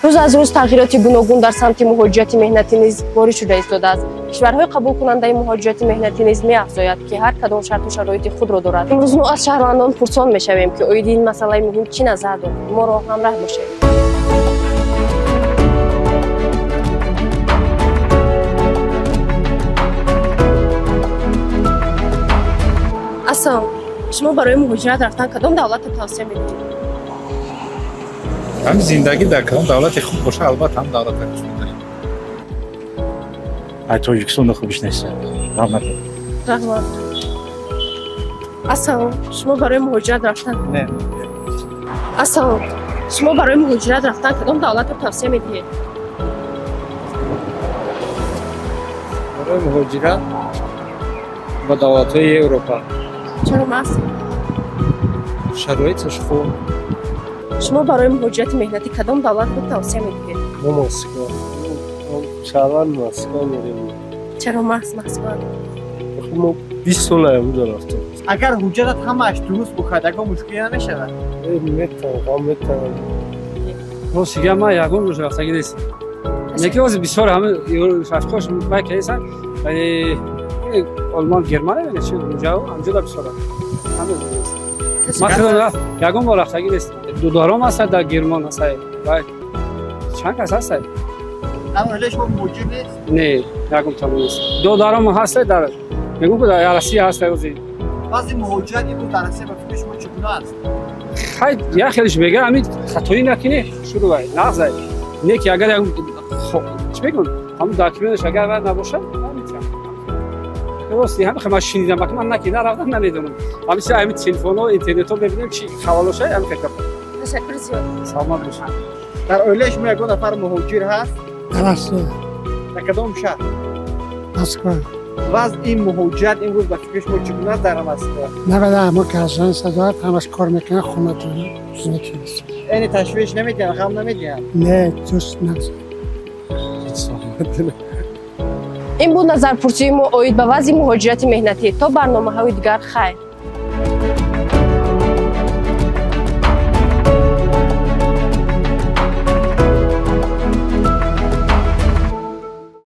روز از روز تغییرات گوناگون در سمت مهاجرت مهنتی نیز واریز شده ایستاده است. کشورهای قبول کننده مهاجرت مهنتی نیز می‌افزاید که هر کدام شرط و شرایط خود را دارد. امروز ما از شهروندان پرسان می‌شویم که آیا این مسئله مهم چی نظر دارند. ما را همراه باشید. اصلا شما برای مهاجرت رفتن کدام دولت توصیه می‌کنید؟ هم زندگی در کدام دولت خوب باشه البته هم دولت خوب داریم. تاجیکستان خوبش نیست. رحمت. اصلا شما برای مهاجرت رفتن؟ نه. اصلا شما برای مهاجرت رفتن کدام دولت توصیه می‌دهید؟ برای مهاجرت با دولت‌های اروپا. چرا ماست؟ شرایطش خوب. شما برای مهاجرت مهنتی کدام دولت رو توصیه می‌دهید؟ ما مسکو. شهروند مسکو میریم. چرا مسکو؟ ما 20 سال اونجا رفتیم. اگر حجتت همش درست بخواد مشکلی نمیشود. میتونم. روسیه ما یگان روز رفتگی نیست. یکی از بسیار همه رفتارش مطمئن هستن. ولی آلمان گرمانه میشه اونجا در بسیار همه مثلا یگان با رفتگی نیست. دو دارم هست در گرمان هست. چند کس هست؟ اما هلش ما موجود نیست؟ نه یگان تمام نیست. دو دارم هست در میگم که در روسیه هست روزی. بعضی مهاجرت بود در روسیه به فکر شما چگونه است؟ خیلی یا خیلیش میگه همین خطایی نکنه شروع باید نغزه نه که اگر چی میگم همون داکیومنتش اگر نباشه نمیتونم درستی همین خب من شنیدم که من نکی نرفتم نمیدونم همین تلفن و اینترنت رو ببینیم چی حوالشه همین فکر کنم تشکر زیاد سلامت باشید در اولش ما یک نفر مهاجر هست درسته در کدام شهر مسکو وضع این مهاجرت امروز به فکر شما چگونه است در مسکو نه بله ما که از این صداقت همش کار میکنن خونه داریم زندگی نیست این تشویش نمیدین غم نمیدین نه دوست نست این بود نظرپرسی ما اوید به وضع مهاجرت مهنتی تا برنامه‌های دیگر خیر